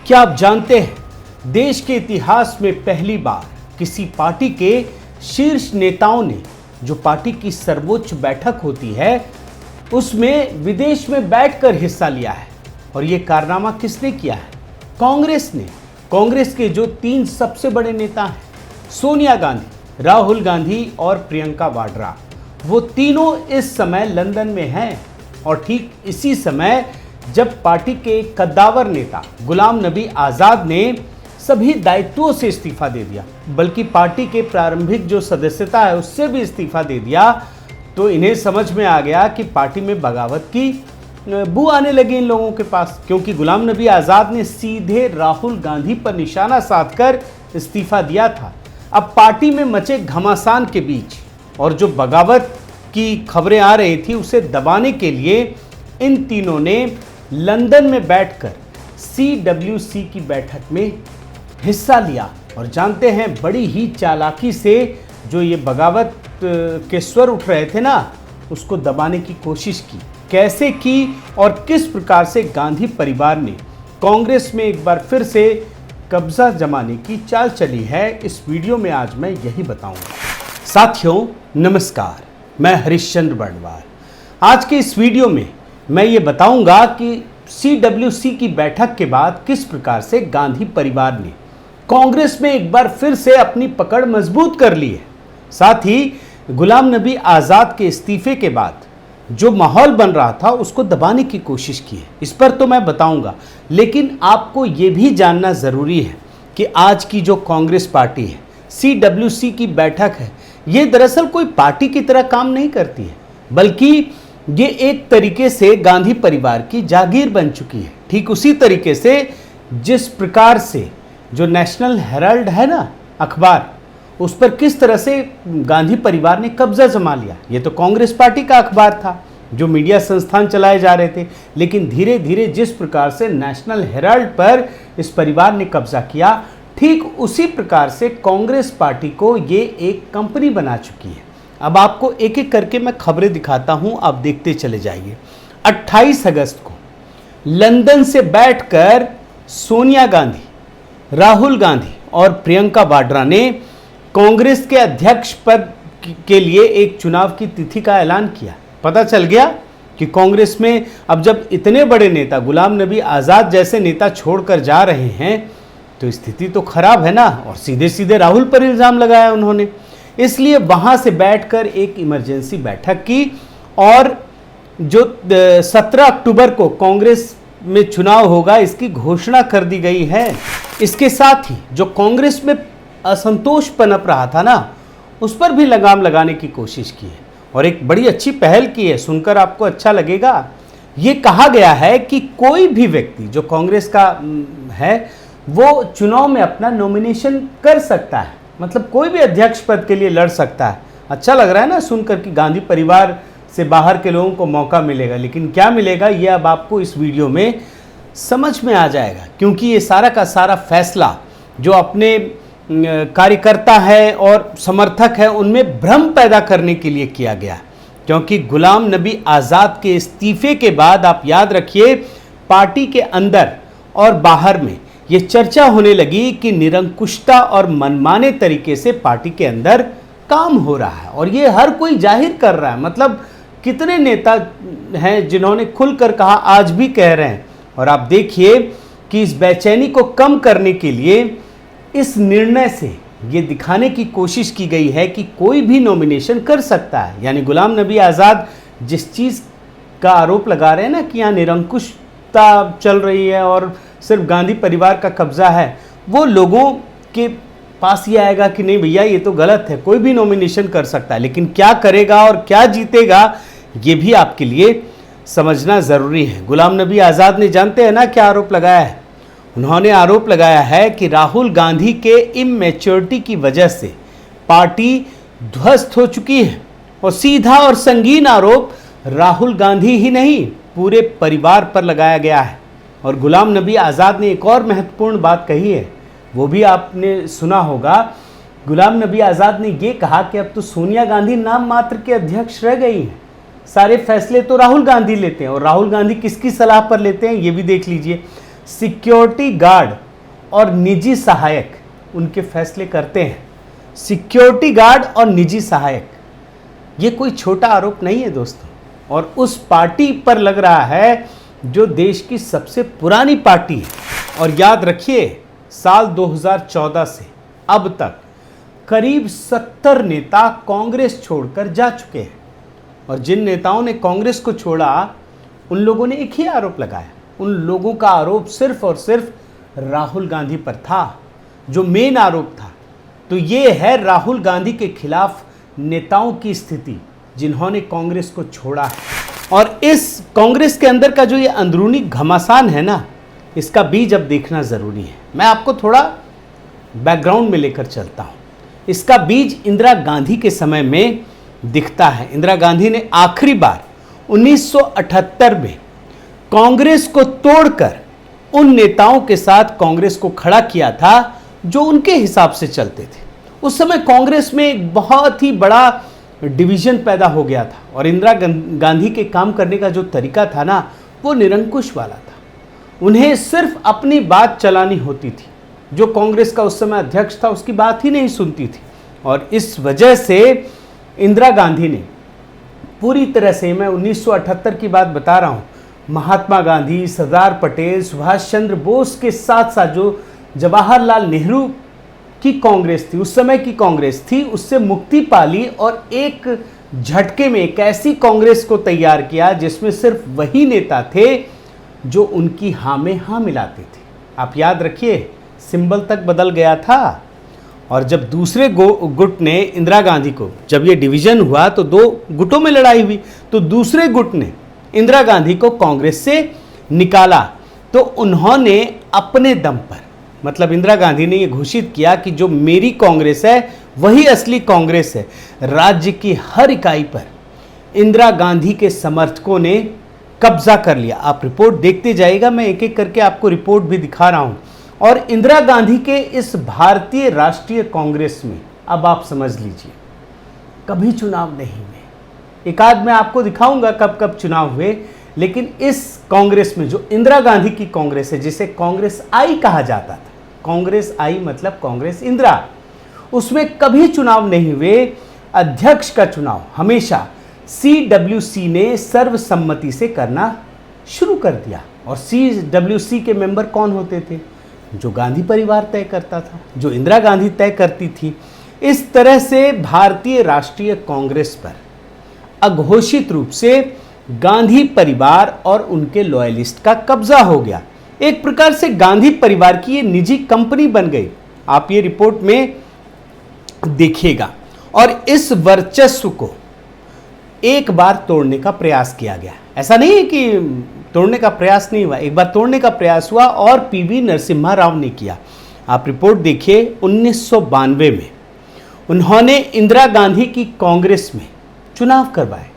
क्या आप जानते हैं देश के इतिहास में पहली बार किसी पार्टी के शीर्ष नेताओं ने, जो पार्टी की सर्वोच्च बैठक होती है, उसमें विदेश में बैठकर हिस्सा लिया है। और ये कारनामा किसने किया है? कांग्रेस ने। कांग्रेस के जो 3 सबसे बड़े नेता हैं, सोनिया गांधी, राहुल गांधी और प्रियंका वाड्रा, वो तीनों इस समय लंदन में हैं। और ठीक इसी समय जब पार्टी के कद्दावर नेता गुलाम नबी आज़ाद ने सभी दायित्वों से इस्तीफा दे दिया, बल्कि पार्टी के प्रारंभिक जो सदस्यता है उससे भी इस्तीफा दे दिया, तो इन्हें समझ में आ गया कि पार्टी में बगावत की बू आने लगी इन लोगों के पास। क्योंकि गुलाम नबी आज़ाद ने सीधे राहुल गांधी पर निशाना साधकर इस्तीफा दिया था। अब पार्टी में मचे घमासान के बीच और जो बगावत की खबरें आ रही थी, उसे दबाने के लिए इन तीनों ने लंदन में बैठकर CWC की बैठक में हिस्सा लिया। और जानते हैं, बड़ी ही चालाकी से जो ये बगावत के स्वर उठ रहे थे ना, उसको दबाने की कोशिश की। कैसे की और किस प्रकार से गांधी परिवार ने कांग्रेस में एक बार फिर से कब्जा जमाने की चाल चली है, इस वीडियो में आज मैं यही बताऊंगा। साथियों नमस्कार, मैं हरिश्चंद्र बर्णवाल। आज के इस वीडियो में मैं ये बताऊंगा कि CWC की बैठक के बाद किस प्रकार से गांधी परिवार ने कांग्रेस में एक बार फिर से अपनी पकड़ मजबूत कर ली है। साथ ही गुलाम नबी आज़ाद के इस्तीफे के बाद जो माहौल बन रहा था, उसको दबाने की कोशिश की है। इस पर तो मैं बताऊंगा, लेकिन आपको ये भी जानना ज़रूरी है कि आज की जो कांग्रेस पार्टी है, CWC की बैठक है, ये दरअसल कोई पार्टी की तरह काम नहीं करती है, बल्कि ये एक तरीके से गांधी परिवार की जागीर बन चुकी है। ठीक उसी तरीके से जिस प्रकार से जो नेशनल हेराल्ड है ना अखबार, उस पर किस तरह से गांधी परिवार ने कब्जा जमा लिया। ये तो कांग्रेस पार्टी का अखबार था, जो मीडिया संस्थान चलाए जा रहे थे, लेकिन धीरे धीरे जिस प्रकार से नेशनल हेराल्ड पर इस परिवार ने कब्जा किया, ठीक उसी प्रकार से कांग्रेस पार्टी को ये एक कंपनी बना चुकी है। अब आपको एक एक करके मैं खबरें दिखाता हूं, आप देखते चले जाइए। 28 अगस्त को लंदन से बैठकर सोनिया गांधी, राहुल गांधी और प्रियंका वाड्रा ने कांग्रेस के अध्यक्ष पद के लिए एक चुनाव की तिथि का ऐलान किया। पता चल गया कि कांग्रेस में अब जब इतने बड़े नेता गुलाम नबी आज़ाद जैसे नेता छोड़कर जा रहे हैं, तो स्थिति तो खराब है ना। और सीधे सीधे राहुल पर इल्ज़ाम लगाया उन्होंने। इसलिए वहां से बैठकर एक इमरजेंसी बैठक की और जो 17 अक्टूबर को कांग्रेस में चुनाव होगा, इसकी घोषणा कर दी गई है। इसके साथ ही जो कांग्रेस में असंतोष पनप रहा था ना, उस पर भी लगाम लगाने की कोशिश की है और एक बड़ी अच्छी पहल की है, सुनकर आपको अच्छा लगेगा। ये कहा गया है कि कोई भी व्यक्ति जो कांग्रेस का है, वो चुनाव में अपना नॉमिनेशन कर सकता है, मतलब कोई भी अध्यक्ष पद के लिए लड़ सकता है। अच्छा लग रहा है ना सुनकर कि गांधी परिवार से बाहर के लोगों को मौका मिलेगा। लेकिन क्या मिलेगा, ये अब आपको इस वीडियो में समझ में आ जाएगा, क्योंकि ये सारा का सारा फैसला जो अपने कार्यकर्ता है और समर्थक है, उनमें भ्रम पैदा करने के लिए किया गया। क्योंकि गुलाम नबी आज़ाद के इस्तीफे के बाद आप याद रखिए, पार्टी के अंदर और बाहर में ये चर्चा होने लगी कि निरंकुशता और मनमाने तरीके से पार्टी के अंदर काम हो रहा है। और ये हर कोई जाहिर कर रहा है, मतलब कितने नेता हैं जिन्होंने खुलकर कहा, आज भी कह रहे हैं। और आप देखिए कि इस बेचैनी को कम करने के लिए इस निर्णय से ये दिखाने की कोशिश की गई है कि कोई भी नॉमिनेशन कर सकता है। यानी गुलाम नबी आज़ाद जिस चीज़ का आरोप लगा रहे हैं ना कि यहाँ निरंकुशता चल रही है और सिर्फ गांधी परिवार का कब्जा है, वो लोगों के पास ये आएगा कि नहीं भैया, ये तो गलत है, कोई भी नॉमिनेशन कर सकता है। लेकिन क्या करेगा और क्या जीतेगा, ये भी आपके लिए समझना ज़रूरी है। गुलाम नबी आज़ाद ने, जानते हैं ना क्या आरोप लगाया है? उन्होंने आरोप लगाया है कि राहुल गांधी के इमैच्योरिटी की वजह से पार्टी ध्वस्त हो चुकी है। और सीधा और संगीन आरोप राहुल गांधी ही नहीं, पूरे परिवार पर लगाया गया है। और गुलाम नबी आज़ाद ने एक और महत्वपूर्ण बात कही है, वो भी आपने सुना होगा। गुलाम नबी आज़ाद ने ये कहा कि अब तो सोनिया गांधी नाम मात्र के अध्यक्ष रह गई हैं, सारे फैसले तो राहुल गांधी लेते हैं। और राहुल गांधी किसकी सलाह पर लेते हैं, ये भी देख लीजिए। सिक्योरिटी गार्ड और निजी सहायक उनके फैसले करते हैं। सिक्योरिटी गार्ड और निजी सहायक, ये कोई छोटा आरोप नहीं है दोस्तों, और उस पार्टी पर लग रहा है जो देश की सबसे पुरानी पार्टी है। और याद रखिए, साल 2014 से अब तक करीब 70 नेता कांग्रेस छोड़कर जा चुके हैं, और जिन नेताओं ने कांग्रेस को छोड़ा उन लोगों ने एक ही आरोप लगाया। उन लोगों का आरोप सिर्फ और सिर्फ राहुल गांधी पर था, जो मेन आरोप था। तो ये है राहुल गांधी के खिलाफ नेताओं की स्थिति जिन्होंने कांग्रेस को छोड़ा है। और इस कांग्रेस के अंदर का जो ये अंदरूनी घमासान है ना, इसका बीज अब देखना ज़रूरी है। मैं आपको थोड़ा बैकग्राउंड में लेकर चलता हूँ। इसका बीज इंदिरा गांधी के समय में दिखता है। इंदिरा गांधी ने आखिरी बार 1978 में कांग्रेस को तोड़कर उन नेताओं के साथ कांग्रेस को खड़ा किया था जो उनके हिसाब से चलते थे। उस समय कांग्रेस में एक बहुत ही बड़ा डिवीजन पैदा हो गया था, और इंदिरा गांधी के काम करने का जो तरीका था ना, वो निरंकुश वाला था। उन्हें सिर्फ अपनी बात चलानी होती थी। जो कांग्रेस का उस समय अध्यक्ष था उसकी बात ही नहीं सुनती थी। और इस वजह से इंदिरा गांधी ने पूरी तरह से, मैं 1978 की बात बता रहा हूँ, महात्मा गांधी, सरदार पटेल, सुभाष चंद्र बोस के साथ साथ जो जवाहरलाल नेहरू की कांग्रेस थी, उस समय की कांग्रेस थी, उससे मुक्ति पाली और एक झटके में एक ऐसी कांग्रेस को तैयार किया जिसमें सिर्फ वही नेता थे जो उनकी हाँ में हाँ मिलाते थे। आप याद रखिए, सिंबल तक बदल गया था। और जब दूसरे गुट ने इंदिरा गांधी को, जब ये डिवीजन हुआ तो दो गुटों में लड़ाई हुई, तो दूसरे गुट ने इंदिरा गांधी को कांग्रेस से निकाला। तो उन्होंने अपने दम पर, मतलब इंदिरा गांधी ने ये घोषित किया कि जो मेरी कांग्रेस है वही असली कांग्रेस है। राज्य की हर इकाई पर इंदिरा गांधी के समर्थकों ने कब्जा कर लिया। आप रिपोर्ट देखते जाइएगा, मैं एक एक करके आपको रिपोर्ट भी दिखा रहा हूं। और इंदिरा गांधी के इस भारतीय राष्ट्रीय कांग्रेस में, अब आप समझ लीजिए, कभी चुनाव नहीं हुए। एक आध मैं आपको दिखाऊंगा कब कब चुनाव हुए, लेकिन इस कांग्रेस में जो इंदिरा गांधी की कांग्रेस है, जिसे कांग्रेस आई कहा जाता था, कांग्रेस आई मतलब कांग्रेस इंदिरा, उसमें कभी चुनाव नहीं हुए। अध्यक्ष का चुनाव हमेशा CWC ने सर्वसम्मति से करना शुरू कर दिया। और CWC के मेंबर कौन होते थे? जो गांधी परिवार तय करता था, जो इंदिरा गांधी तय करती थी। इस तरह से भारतीय राष्ट्रीय कांग्रेस पर अघोषित रूप से गांधी परिवार और उनके लॉयलिस्ट का कब्जा हो गया। एक प्रकार से गांधी परिवार की ये निजी कंपनी बन गई। आप ये रिपोर्ट में देखिएगा। और इस वर्चस्व को एक बार तोड़ने का प्रयास किया गया। ऐसा नहीं है कि तोड़ने का प्रयास नहीं हुआ, एक बार तोड़ने का प्रयास हुआ, और PV नरसिम्हा राव ने किया। आप रिपोर्ट देखिए, 1992 में उन्होंने इंदिरा गांधी की कांग्रेस में चुनाव करवाए।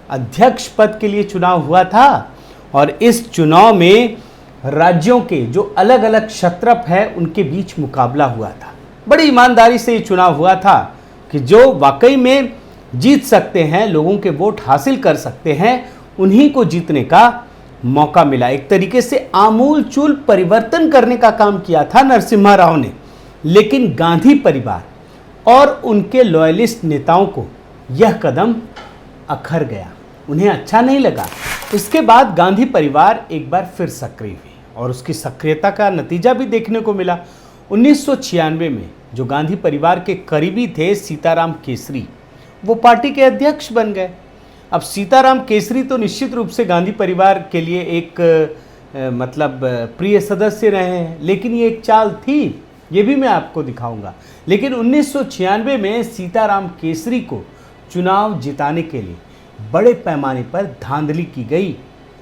अध्यक्ष पद के लिए चुनाव हुआ था, और इस चुनाव में राज्यों के जो अलग अलग क्षत्रप है उनके बीच मुकाबला हुआ था। बड़ी ईमानदारी से ये चुनाव हुआ था कि जो वाकई में जीत सकते हैं, लोगों के वोट हासिल कर सकते हैं, उन्हीं को जीतने का मौका मिला। एक तरीके से आमूल चूल परिवर्तन करने का काम किया था नरसिम्हा राव ने। लेकिन गांधी परिवार और उनके लॉयलिस्ट नेताओं को यह कदम अखर गया, उन्हें अच्छा नहीं लगा। इसके बाद गांधी परिवार एक बार फिर सक्रिय हुई, और उसकी सक्रियता का नतीजा भी देखने को मिला। 1996 में जो गांधी परिवार के करीबी थे, सीताराम केसरी, वो पार्टी के अध्यक्ष बन गए। अब सीताराम केसरी तो निश्चित रूप से गांधी परिवार के लिए एक प्रिय सदस्य रहे हैं, लेकिन ये एक चाल थी, ये भी मैं आपको दिखाऊंगा। लेकिन 1996 में सीताराम केसरी को चुनाव जिताने के लिए बड़े पैमाने पर धांधली की गई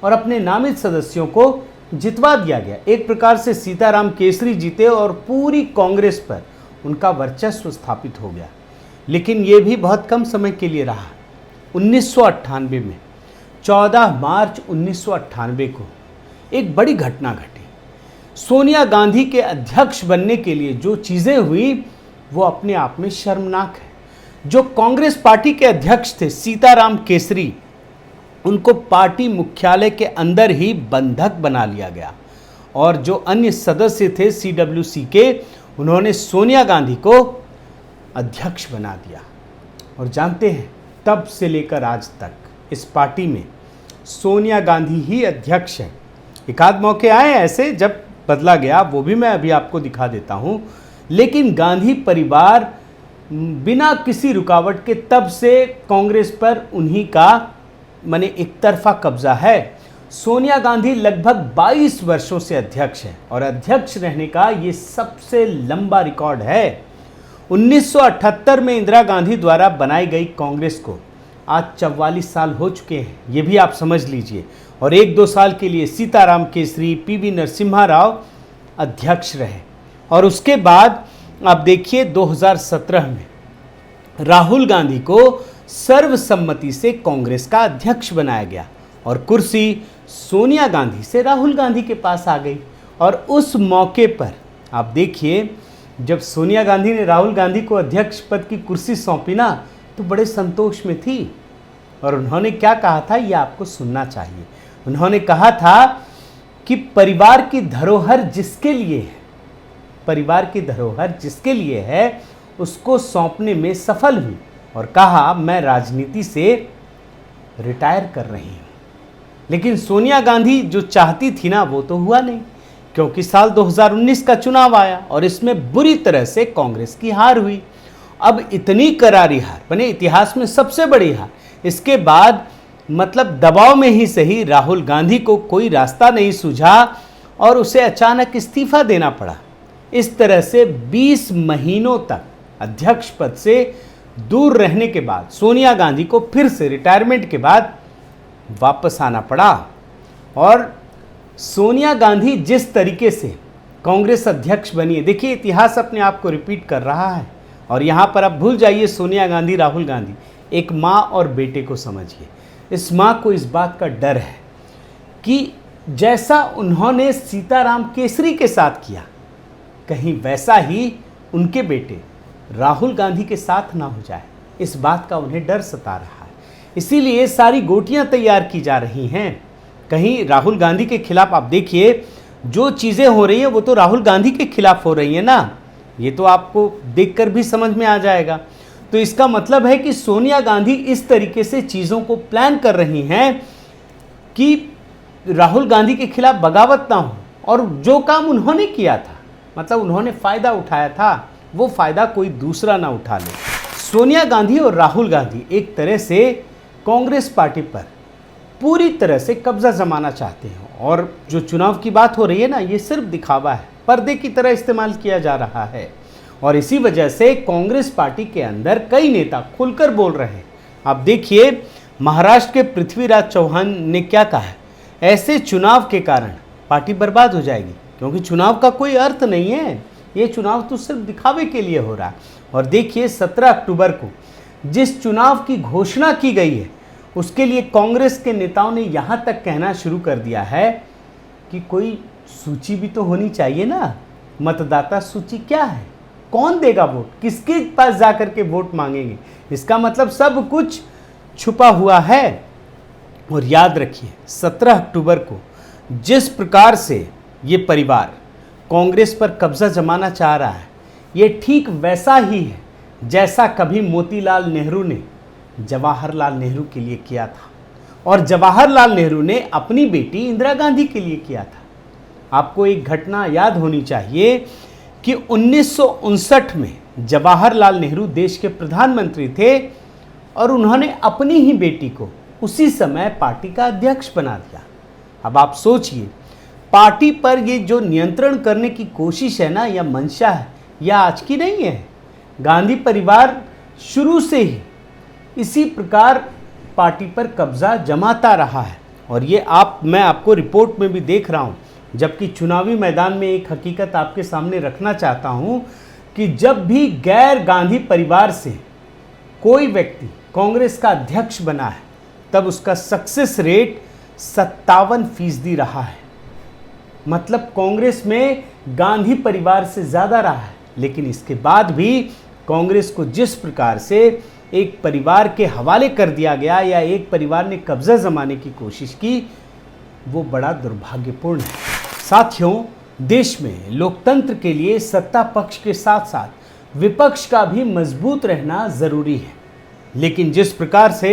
और अपने नामित सदस्यों को जितवा दिया गया। एक प्रकार से सीताराम केसरी जीते और पूरी कांग्रेस पर उनका वर्चस्व स्थापित हो गया। लेकिन ये भी बहुत कम समय के लिए रहा। 1998 में 14 मार्च 1998 को एक बड़ी घटना घटी। सोनिया गांधी के अध्यक्ष बनने के लिए जो चीज़ें हुई वो अपने आप में शर्मनाक है। जो कांग्रेस पार्टी के अध्यक्ष थे सीताराम केसरी, उनको पार्टी मुख्यालय के अंदर ही बंधक बना लिया गया और जो अन्य सदस्य थे CWC के, उन्होंने सोनिया गांधी को अध्यक्ष बना दिया। और जानते हैं, तब से लेकर आज तक इस पार्टी में सोनिया गांधी ही अध्यक्ष है। एक आध मौके आए ऐसे जब बदला गया, वो भी मैं अभी आपको दिखा देता हूं, लेकिन गांधी परिवार बिना किसी रुकावट के तब से कांग्रेस पर उन्हीं का माने एक तरफा कब्जा है। सोनिया गांधी लगभग 22 वर्षों से अध्यक्ष है और अध्यक्ष रहने का ये सबसे लंबा रिकॉर्ड है। 1978 में इंदिरा गांधी द्वारा बनाई गई कांग्रेस को आज 44 साल हो चुके हैं, ये भी आप समझ लीजिए। और 1-2 साल के लिए सीताराम केसरी, PV नरसिम्हा राव अध्यक्ष रहे। और उसके बाद आप देखिए 2017 में राहुल गांधी को सर्वसम्मति से कांग्रेस का अध्यक्ष बनाया गया और कुर्सी सोनिया गांधी से राहुल गांधी के पास आ गई। और उस मौके पर आप देखिए, जब सोनिया गांधी ने राहुल गांधी को अध्यक्ष पद की कुर्सी सौंपी ना, तो बड़े संतोष में थी। और उन्होंने क्या कहा था, ये आपको सुनना चाहिए। उन्होंने कहा था कि परिवार की धरोहर जिसके लिए है, परिवार की धरोहर जिसके लिए है, उसको सौंपने में सफल हुई और कहा मैं राजनीति से रिटायर कर रही हूं। लेकिन सोनिया गांधी जो चाहती थी ना, वो तो हुआ नहीं, क्योंकि साल 2019 का चुनाव आया और इसमें बुरी तरह से कांग्रेस की हार हुई। अब इतनी करारी हार, बने इतिहास में सबसे बड़ी हार। इसके बाद मतलब दबाव में ही सही, राहुल गांधी को कोई रास्ता नहीं सूझा और उसे अचानक इस्तीफा देना पड़ा। इस तरह से 20 महीनों तक अध्यक्ष पद से दूर रहने के बाद सोनिया गांधी को फिर से रिटायरमेंट के बाद वापस आना पड़ा। और सोनिया गांधी जिस तरीके से कांग्रेस अध्यक्ष बनी है, देखिए इतिहास अपने आप को रिपीट कर रहा है। और यहाँ पर आप भूल जाइए सोनिया गांधी, राहुल गांधी, एक माँ और बेटे को समझिए। इस माँ को इस बात का डर है कि जैसा उन्होंने सीताराम केसरी के साथ किया, कहीं वैसा ही उनके बेटे राहुल गांधी के साथ ना हो जाए। इस बात का उन्हें डर सता रहा है, इसीलिए सारी गोटियां तैयार की जा रही हैं। कहीं राहुल गांधी के खिलाफ आप देखिए, जो चीज़ें हो रही हैं वो तो राहुल गांधी के खिलाफ हो रही हैं ना, ये तो आपको देखकर भी समझ में आ जाएगा। तो इसका मतलब है कि सोनिया गांधी इस तरीके से चीज़ों को प्लान कर रही हैं कि राहुल गांधी के खिलाफ बगावत ना हो। और जो काम उन्होंने किया था, मतलब उन्होंने फ़ायदा उठाया था, वो फ़ायदा कोई दूसरा ना उठा ले। सोनिया गांधी और राहुल गांधी एक तरह से कांग्रेस पार्टी पर पूरी तरह से कब्जा जमाना चाहते हैं। और जो चुनाव की बात हो रही है ना, ये सिर्फ दिखावा है, पर्दे की तरह इस्तेमाल किया जा रहा है। और इसी वजह से कांग्रेस पार्टी के अंदर कई नेता खुलकर बोल रहे हैं। आप देखिए, महाराष्ट्र के पृथ्वीराज चौहान ने क्या कहा है, ऐसे चुनाव के कारण पार्टी बर्बाद हो जाएगी, क्योंकि चुनाव का कोई अर्थ नहीं है, ये चुनाव तो सिर्फ दिखावे के लिए हो रहा है। और देखिए 17 अक्टूबर को जिस चुनाव की घोषणा की गई है, उसके लिए कांग्रेस के नेताओं ने यहाँ तक कहना शुरू कर दिया है कि कोई सूची भी तो होनी चाहिए ना। मतदाता सूची क्या है, कौन देगा वोट, किसके पास जाकर के वोट मांगेंगे, इसका मतलब सब कुछ छुपा हुआ है। और याद रखिए 17 अक्टूबर को जिस प्रकार से ये परिवार कांग्रेस पर कब्जा जमाना चाह रहा है, ये ठीक वैसा ही है जैसा कभी मोतीलाल नेहरू ने जवाहरलाल नेहरू के लिए किया था और जवाहरलाल नेहरू ने अपनी बेटी इंदिरा गांधी के लिए किया था। आपको एक घटना याद होनी चाहिए कि 1959 में जवाहरलाल नेहरू देश के प्रधानमंत्री थे और उन्होंने अपनी ही बेटी को उसी समय पार्टी का अध्यक्ष बना दिया। अब आप सोचिए, पार्टी पर ये जो नियंत्रण करने की कोशिश है ना, या मंशा है, यह आज की नहीं है। गांधी परिवार शुरू से ही इसी प्रकार पार्टी पर कब्जा जमाता रहा है। और ये मैं आपको रिपोर्ट में भी देख रहा हूँ, जबकि चुनावी मैदान में एक हकीकत आपके सामने रखना चाहता हूँ कि जब भी गैर गांधी परिवार से कोई व्यक्ति कांग्रेस का अध्यक्ष बना है, तब उसका सक्सेस रेट 57% रहा है। मतलब कांग्रेस में गांधी परिवार से ज़्यादा रहा है। लेकिन इसके बाद भी कांग्रेस को जिस प्रकार से एक परिवार के हवाले कर दिया गया या एक परिवार ने कब्जा जमाने की कोशिश की, वो बड़ा दुर्भाग्यपूर्ण है। साथियों, देश में लोकतंत्र के लिए सत्ता पक्ष के साथ साथ विपक्ष का भी मजबूत रहना जरूरी है। लेकिन जिस प्रकार से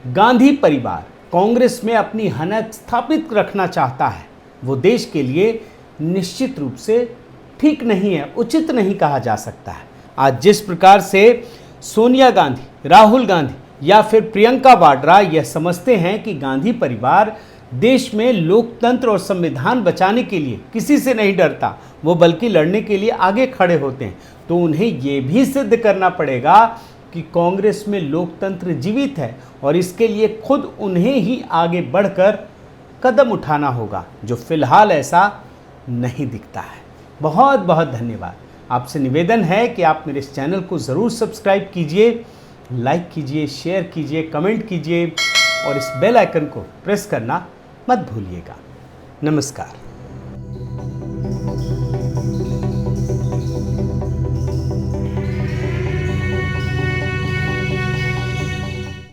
गांधी परिवार कांग्रेस में अपनी हनक स्थापित रखना चाहता है, वो देश के लिए निश्चित रूप से ठीक नहीं है, उचित नहीं कहा जा सकता है। आज जिस प्रकार से सोनिया गांधी, राहुल गांधी या फिर प्रियंका वाड्रा यह समझते हैं कि गांधी परिवार देश में लोकतंत्र और संविधान बचाने के लिए किसी से नहीं डरता, वो बल्कि लड़ने के लिए आगे खड़े होते हैं, तो उन्हें ये भी सिद्ध करना पड़ेगा कि कांग्रेस में लोकतंत्र जीवित है और इसके लिए खुद उन्हें ही आगे बढ़कर कदम उठाना होगा, जो फिलहाल ऐसा नहीं दिखता है। बहुत बहुत धन्यवाद। आपसे निवेदन है कि आप मेरे इस चैनल को ज़रूर सब्सक्राइब कीजिए, लाइक कीजिए, शेयर कीजिए, कमेंट कीजिए और इस बेल आइकन को प्रेस करना मत भूलिएगा। नमस्कार।